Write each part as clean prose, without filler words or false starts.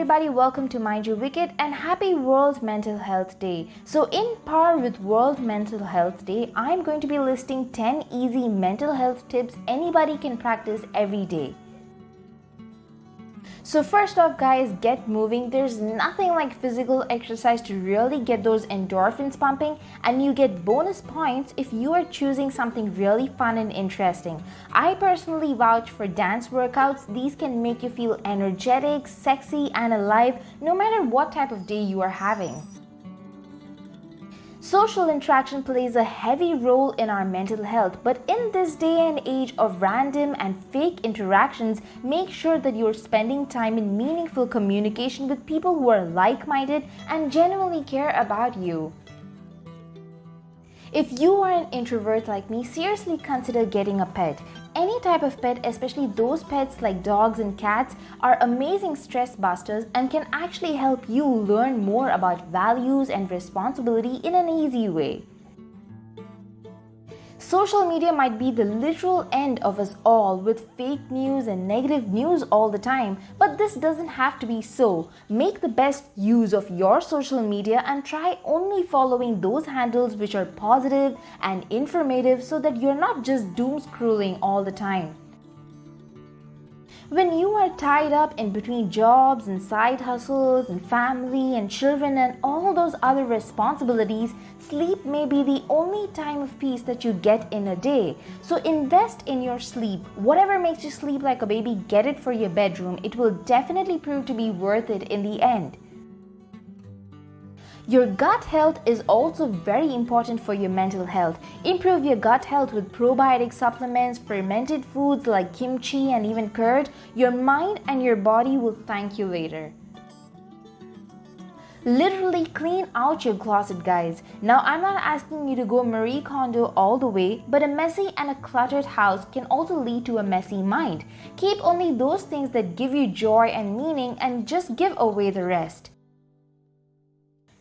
everybody, welcome to Mind Your Wicket and happy World Mental Health Day. So in par with World Mental Health Day, I'm going to be listing 10 easy mental health tips anybody can practice every day. So first off guys, get moving. There's nothing like physical exercise to really get those endorphins pumping, and you get bonus points if you are choosing something really fun and interesting. I personally vouch for dance workouts. These can make you feel energetic, sexy and alive no matter what type of day you are having. Social interaction plays a heavy role in our mental health, but in this day and age of random and fake interactions, make sure that you're spending time in meaningful communication with people who are like-minded and genuinely care about you. If you are an introvert like me, seriously consider getting a pet. Any type of pet, especially those pets like dogs and cats, are amazing stress busters and can actually help you learn more about values and responsibility in an easy way. Social media might be the literal end of us all, with fake news and negative news all the time, but this doesn't have to be so. Make the best use of your social media and try only following those handles which are positive and informative so that you're not just doom scrolling all the time. When you are tied up in between jobs and side hustles and family and children and all those other responsibilities, sleep may be the only time of peace that you get in a day. So invest in your sleep. Whatever makes you sleep like a baby, get it for your bedroom. It will definitely prove to be worth it in the end. Your gut health is also very important for your mental health. Improve your gut health with probiotic supplements, fermented foods like kimchi and even curd. Your mind and your body will thank you later. Literally clean out your closet, guys. Now, I'm not asking you to go Marie Kondo all the way, but a messy and a cluttered house can also lead to a messy mind. Keep only those things that give you joy and meaning and just give away the rest.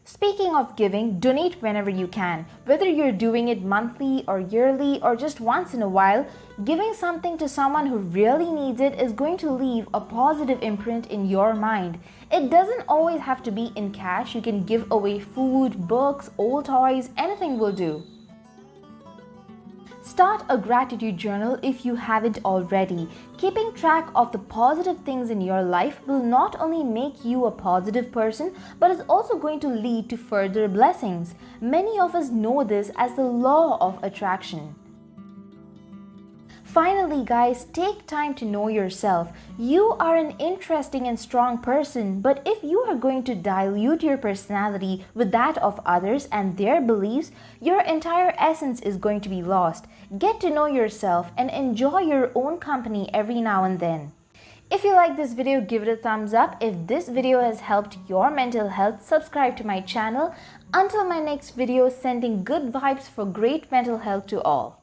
Speaking of giving, donate whenever you can. Whether you're doing it monthly or yearly or just once in a while, giving something to someone who really needs it is going to leave a positive imprint in your mind. It doesn't always have to be in cash. You can give away food, books, old toys, anything will do. Start a gratitude journal if you haven't already. Keeping track of the positive things in your life will not only make you a positive person, but is also going to lead to further blessings. Many of us know this as the law of attraction. Finally, guys, take time to know yourself. You are an interesting and strong person, but if you are going to dilute your personality with that of others and their beliefs, your entire essence is going to be lost. Get to know yourself and enjoy your own company every now and then. If you like this video, give it a thumbs up. If this video has helped your mental health, subscribe to my channel. Until my next video, sending good vibes for great mental health to all.